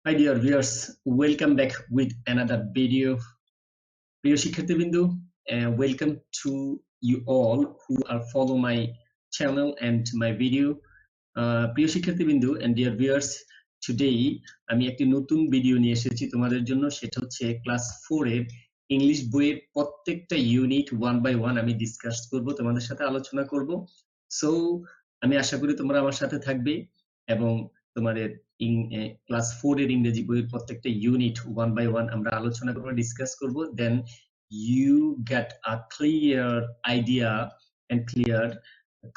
Hi dear viewers, welcome back with another video. প্রিয় শিক্ষার্থীবৃন্দু, welcome to you all who are follow my channel and my video. প্রিয় শিক্ষার্থীবৃন্দু and dear viewers, today আমি একটি নতুন video নিয়ে এসেছি তোমাদের জন্য। সেটা হচ্ছে ক্লাস 4 এর ইংলিশ বইয়ের প্রত্যেকটা ইউনিট 1 by 1 আমি ডিসকাস করব, তোমাদের সাথে আলোচনা করব। সো আমি আশা করি তোমরা আমার সাথে থাকবে এবং তোমাদের ক্লাস 4 এর ইংরেজি বইয়ের প্রত্যেকটা ইউনিট 1 by 1 আমরা আলোচনা করব, ডিসকাস করব। দেন you get a clear idea and clear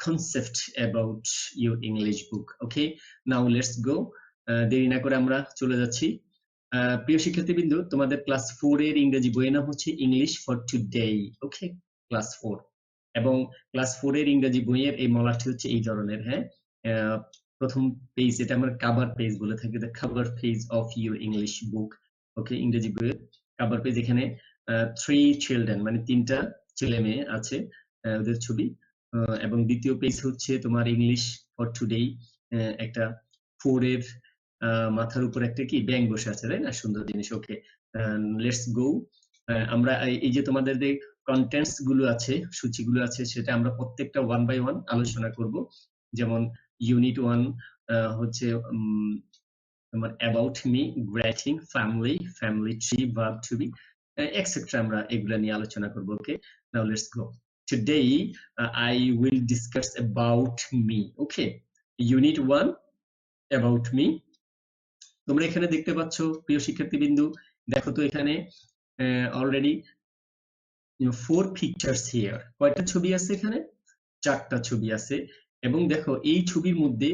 concept about your English book. Okay, now let's go. দেরি না করে আমরা চলে যাচ্ছি। প্রিয় শিক্ষার্থীবৃন্দু, তোমাদের ক্লাস 4 এর ইংরেজি বইয়ের নাম হচ্ছে English for today. Okay, class 4 এবং ক্লাস 4 এর ইংরেজি বইয়ের এই মলাটি হচ্ছে এই ধরনের। হ্যাঁ, প্রথম পেজ, এটা আমরা কভার পেজ বলে থাকি, the cover page of your English book. Okay, ইংরেজি বইয়ের কভার পেজ। এখানে 3 চিলড্রেন মানে 3টা ছেলে মেয়ে আছে, ওদের ছবি। এবং দ্বিতীয় পেজ হচ্ছে তোমার ইংলিশ ফর টুডে, একটা 4 এর মাথার উপর একটা কি ব্যাঙ বসে আছে, তাই না? সুন্দর জিনিস। ওকে, লেটস গো। আমরা এই যে তোমাদের যে কন্টেন্টস গুলো আছে, সূচিগুলো আছে, সেটা আমরা প্রত্যেকটা 1 by 1 আলোচনা করব। যেমন ইউনিট 1 হচ্ছে তোমার about me, greeting, family tree, verb to be, etcetera. আমরা এগুলা নিয়ে আলোচনা করব। Okay, now let's go. Today I will discuss about me. Okay, unit 1 about me. তোমরা এখানে দেখতে পাচ্ছ প্রিয় শিক্ষার্থীবৃন্দু, দেখো তো এখানে অলরেডি 4 pictures here. কয়টা ছবি আছে এখানে? 4টা ছবি আছে। এবং দেখো এই ছবির মধ্যে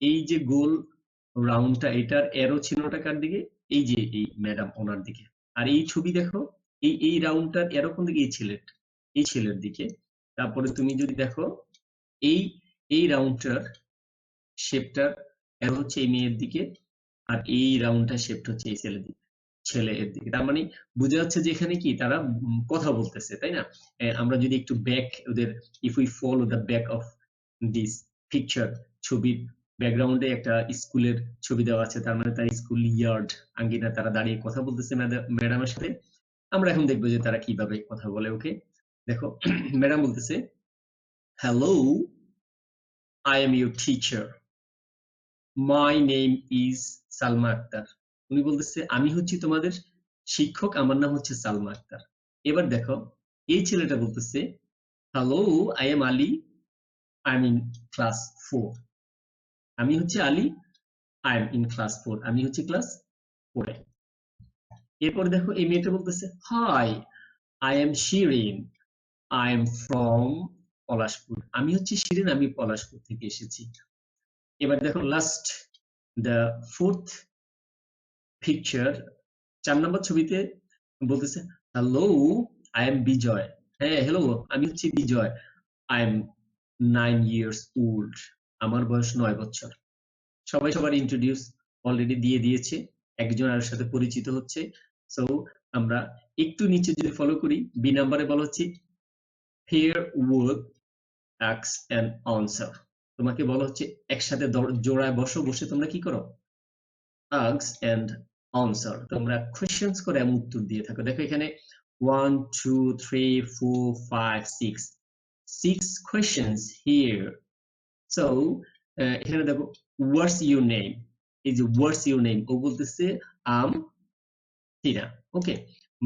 এই যে গোল রাউন্ডটা, এটার অ্যারো চিহ্নটা কার দিকে? এই যে এই ম্যাডাম ওনার দিকে। আর এই ছবি দেখো, এই রাউন্ডটার অ্যারো কোন দিকে? এই ছেলের দিকে। তারপরে তুমি যদি দেখো এই রাউন্ডটার শেপটার অ্যারো হচ্ছে এই মেয়ের দিকে, আর এই রাউন্ডটার শেপটা হচ্ছে এই ছেলের দিকে। তার মানে বোঝা যাচ্ছে যে এখানে কি তারা কথা বলতেছে, তাই না? আমরা যদি একটু ব্যাক ওদের, if we follow the back of this picture, ছবির ব্যাকগ্রাউন্ডে একটা স্কুলের ছবি দেওয়া আছে, তার মানে তার স্কুল ইয়ার্ড আঙ্গিনা, তারা দাঁড়িয়ে কথা বলতেছে ম্যাডামের সাথে। আমরা এখন দেখবো যে তারা কিভাবে কথা বলে। ওকে, দেখো ম্যাডাম বলতেছে, hello, I am your teacher, my name is Salma Akter. উনি বলতেছে আমি হচ্ছি তোমাদের শিক্ষক, আমার নাম হচ্ছে সালমা আক্তার। এবার দেখো এই ছেলেটা বলতেছে, hello, I M Ali, I am in class 4। আমি হচ্ছে Ali, I am in class 4, আমি হচ্ছে ক্লাস 4 এ। এরপরে দেখো এই মেয়েটা বলতেছে, hi, I am Shirin, I am from Palashpur. আমি হচ্ছে শিরিন, আমি পলাশপুর থেকে এসেছি। এবার দেখো লাস্ট, দ্য 4th পিকচার, 4 নম্বর ছবিতে বলতেছে, হ্যালো, আই এম বিজয়। হ্যাঁ, হ্যালো, আমি হচ্ছে বিজয়, আই এম 9 years old, আমার বয়স 9 বছর। সবাই সবার ইন্ট্রোডিউস অলরেডি দিয়ে দিয়েছে, একজন আর সাথে পরিচিত হচ্ছে। সো আমরা একটু নিচে যদি ফলো করি, বি নাম্বারে বলা হচ্ছে pair work, ask and answer. তোমাকে বলা হচ্ছে একসাথে জোড়ায় বসে তোমরা কি করো? Ask and answer. তোমরা কোশ্চেনস করে এমন উত্তর দিয়ে থাকো। দেখো এখানে 1 2 3 4 5 6 questions here. So এখানে দেখো what's your name, এই যে what's your name, ও বলতেছে আম টিনা। ওকে,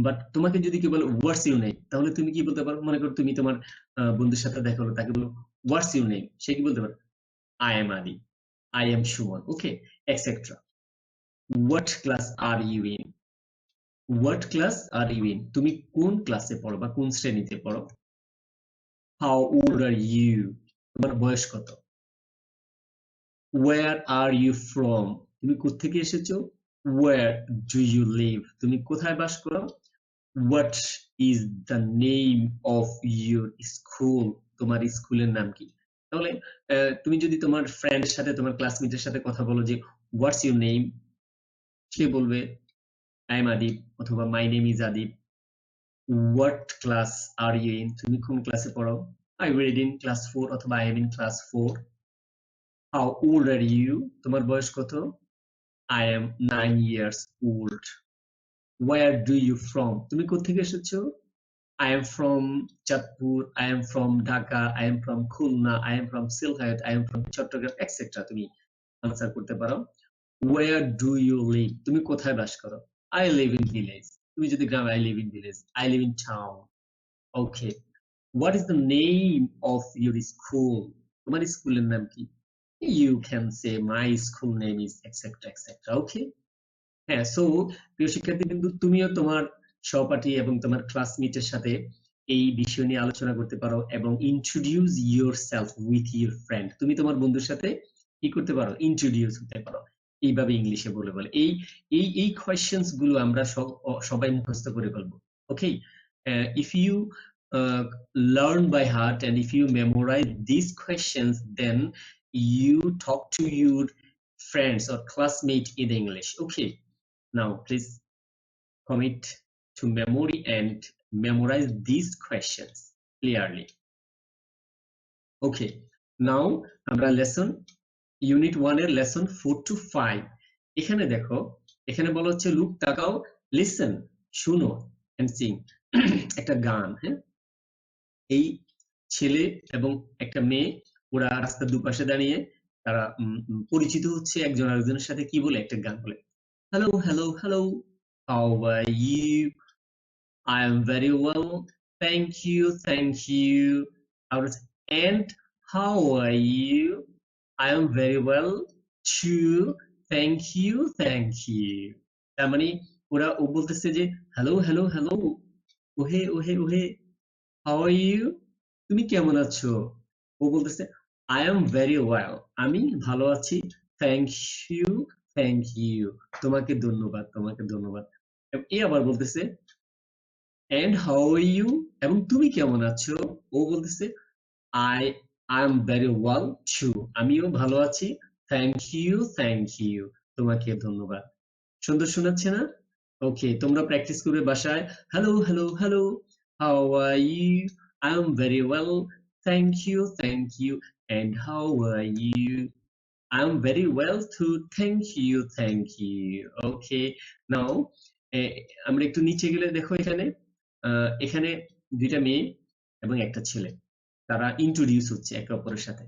বাট তোমাকে যদি কেউ বলে what's your name, তাহলে তুমি কি বলতে পারো? মনে করো তুমি তোমার বন্ধুর সাথে দেখা হলো, তাকে বলো what's your name, সে কি বলতে পারে? I am Ali, I am Shuman, okay, etc. What class are you in? What class are you in? তুমি কোন ক্লাসে পড়ো বা কোন শ্রেণীতে পড়ো? How old are you? তোমার বয়স কত? Where are you from? তুমি কোথা থেকে এসেছো? Where do you live? তুমি কোথায় বাস করো? What is the name of your school? তোমার স্কুলের নাম কি? তাহলে তুমি যদি তোমার ফ্রেন্ডের সাথে, তোমার ক্লাসমেটের সাথে কথা বলো যে what's your name, সে বলবে I am Adib অথবা my name is Adib. What class are you in? তুমি কোন ক্লাসে পড়ো? I read in class 4 অথবা I am in class 4. How old are you? তোমার বয়স কত? I am 9 years old. Where do you from? তুমি কোত্থেকে এসেছো? I am from Chatpur, I am from Dhaka, I am from Khulna, I am from Sylhet, I am from Chattogram, etc. তুমি answer করতে পারো। Where do you live? তুমি কোথায় বাস করো? I live in village. তুমি যদি গ্রামে I live in village. I live in town. Okay. What is the name of your school? তোমার স্কুলের নাম কি? You can say my school name is etc. etc. Okay. হ্যাঁ, সো প্রিয় শিক্ষার্থী বিন্দু, তুমিও তোমার সহপাঠী এবং তোমার ক্লাসমেটের সাথে এই বিষয় নিয়ে আলোচনা করতে পারো এবং introduce yourself with your friend. তুমি তোমার বন্ধুর সাথে কি করতে পারো? ইন্ট্রোডিউস হতে পারো এইভাবে ইংলিশে বলে বলে। এই কোয়েশ্চেনস গুলো আমরা সবাই মুখস্থ করে ফেলবো। Okay, if you learn by heart and if you memorize these questions, then you talk to your friends or classmate in English. Okay. Now, please commit to memory and memorize these questions clearly. Okay, now আমরা lesson unit 1 এর lesson 4 to 5 এখানে দেখো, এখানে বলা হচ্ছে look, তাকাও, listen, শুনো and sing। একটা গান, হ্যাঁ, এই ছেলে এবং একটা মেয়ে ওরা রাস্তার দুপাশে দাঁড়িয়ে তারা পরিচিত হচ্ছে একজন আরেকজনের সাথে, কি বলে? একটা গান বলে, hello hello hello, how are you? I am very well, thank you, thank you. And how are you? I am very well too, thank you, thank you. তার মানে ও বলতেছে যে হ্যালো হ্যালো হ্যালো, ওহে ওহে ওহে, how are you? তুমি কেমন আছো? ও বলতেছে I am very well, আমি ভালো আছি, thank you, thank you, তোমাকে ধন্যবাদ, তোমাকে ধন্যবাদ। এ আবার বলতেছে and how are you? এবং তুমি কেমন আছো? ও বলতেছে I am very well too, আমিও ভালো আছি, thank you, thank you, তোমাকে ধন্যবাদ। সুন্দর শোনাচ্ছে না? ওকে, তোমরা প্র্যাকটিস করবে বাসায়। Hello hello hello, how are you? I am very well, thank you, thank you, and how are you? I am very well too, thank you, thank you. Okay, now আমরা একটু নিচে গেলে দেখো এখানে এখানে দুইটা মেয়ে এবং একটা ছেলে, তারা ইন্ট্রোডিউস হচ্ছে একে অপরের সাথে,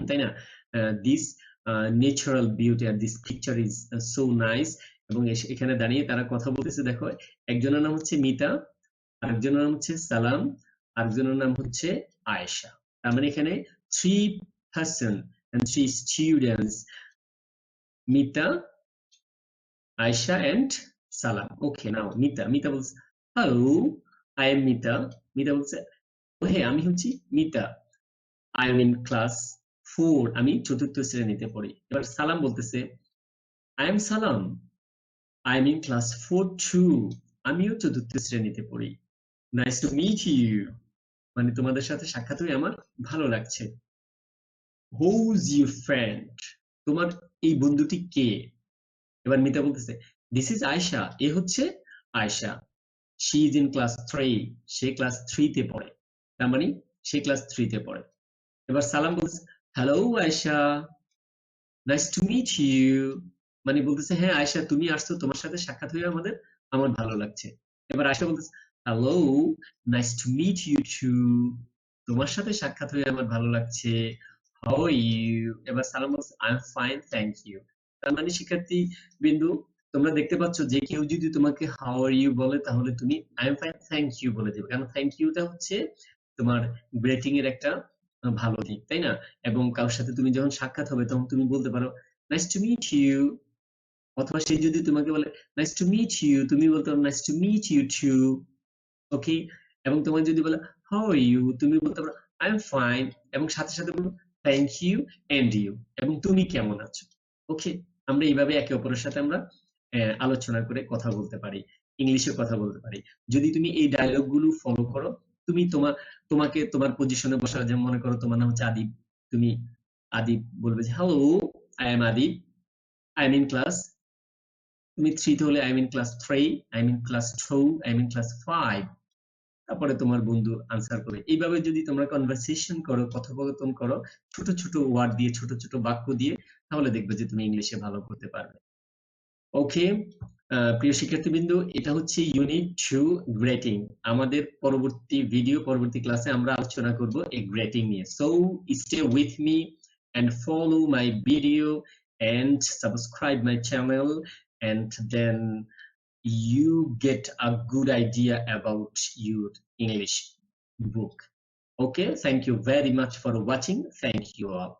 তাই না? দিস ন্যাচারাল বিউটি আর this picture is so nice. এবং এখানে দাঁড়িয়ে তারা কথা বলতেছে। দেখো, একজনের নাম হচ্ছে মিতা, আরেকজনের নাম হচ্ছে সালাম, আরেকজনের নাম হচ্ছে আয়েশা। তার মানে এখানে 3 person and 3 students, Mita, Aisha and Salam. Okay, now Mita বলছে hello, I am Mita. Mita বলছে ও হে, আমি হচ্ছি Mita, I am in class 4, আমি চতুর্থ শ্রেণীতে পড়ি। এবার সালাম বলতেছে I am Salam, I am in class 4 too, আমিও চতুর্থ শ্রেণীতে পড়ি। Nice to meet you, মানে তোমাদের সাথে সাক্ষাৎ হয়ে আমার ভালো লাগছে। Who's your friend? তোমার এই বন্ধুটি কে? এবার মিতা বলতেছে this is Aisha, এ হচ্ছে Ayesha, she is in class 3, say class 3 তে পড়ে। তার মানে সে ক্লাস 3 তে পড়ে। এবার সালাম বলতেছে hello Ayesha, nice to meet you, মানে বলতেছে হ্যাঁ আয়েশা, তুমি আসছো, তোমার সাথে সাক্ষাৎ হয়ে আমার ভালো লাগছে। এবার আয়েশা বলতেছে hello, nice to meet you too, তোমার সাথে সাক্ষাৎ হয়ে আমার ভালো লাগছে, হাউ আর ইউ? এবার সালাম বলছে I am fine, thank you. তার মানে শিক্ষার্থী বিন্দু, তোমরা দেখতে পাচ্ছ যে কেউ যদি তোমাকে হাউ আর ইউ বলে, তাহলে তুমি I am fine, thank you বলে দেবে, কারণ থ্যাংক ইউটা হচ্ছে তোমার গ্রেটিং এর একটা ভালো দিক, তাই না? এবং কারোর সাথে তুমি যখন সাক্ষাৎ হবে তখন তুমি বলতে পারো নাইস টু মিট ইউ, অথবা সে যদি তোমাকে বলে নাইস টু মিট ইউ, তুমি বলতে পারো nice to meet you too. Okay, এবং তোমাকে যদি বলে হাউ আর ইউ, তুমি বলতে পারো আই এম ফাইন, এবং সাথে সাথে বলবো থ্যাংক ইউ এন্ড ইউ, এবং তুমি কেমন আছো। ওকে, আমরা এইভাবে একে অপরের সাথে আমরা আলোচনা করে কথা বলতে পারি, ইংলিশে কথা বলতে পারি। যদি তুমি এই ডায়লগ গুলো ফলো করো, তুমি তোমাকে তোমার পজিশনে বসা, যেমন মনে করো তোমার নাম হচ্ছে আদিব, তুমি আদিব বলবে যে hello, I M Adib, I am in class, তুমি 3 তে হলে I am in class 3, I am in class 2, I am in class 5, তারপরে তোমার বন্ধু আনসার করে। এইভাবে যদি তোমরা কনভারসেশন করো, কথোপকথন করো ছোট ছোট ওয়ার্ড দিয়ে, ছোট ছোট বাক্য দিয়ে, তাহলে দেখবে যে তুমি ইংলিশে ভালো করতে পারবে। ওকে, প্রিয় শিক্ষার্থীবৃন্দু, এটা হচ্ছে ইউনিট 2 গ্রেটিং। আমাদের পরবর্তী ক্লাসে আমরা আলোচনা করব এই গ্রেটিং নিয়ে। So stay with me and follow my video and subscribe my channel, and then you get a good idea about your English book. Okay, thank you very much for watching. Thank you all.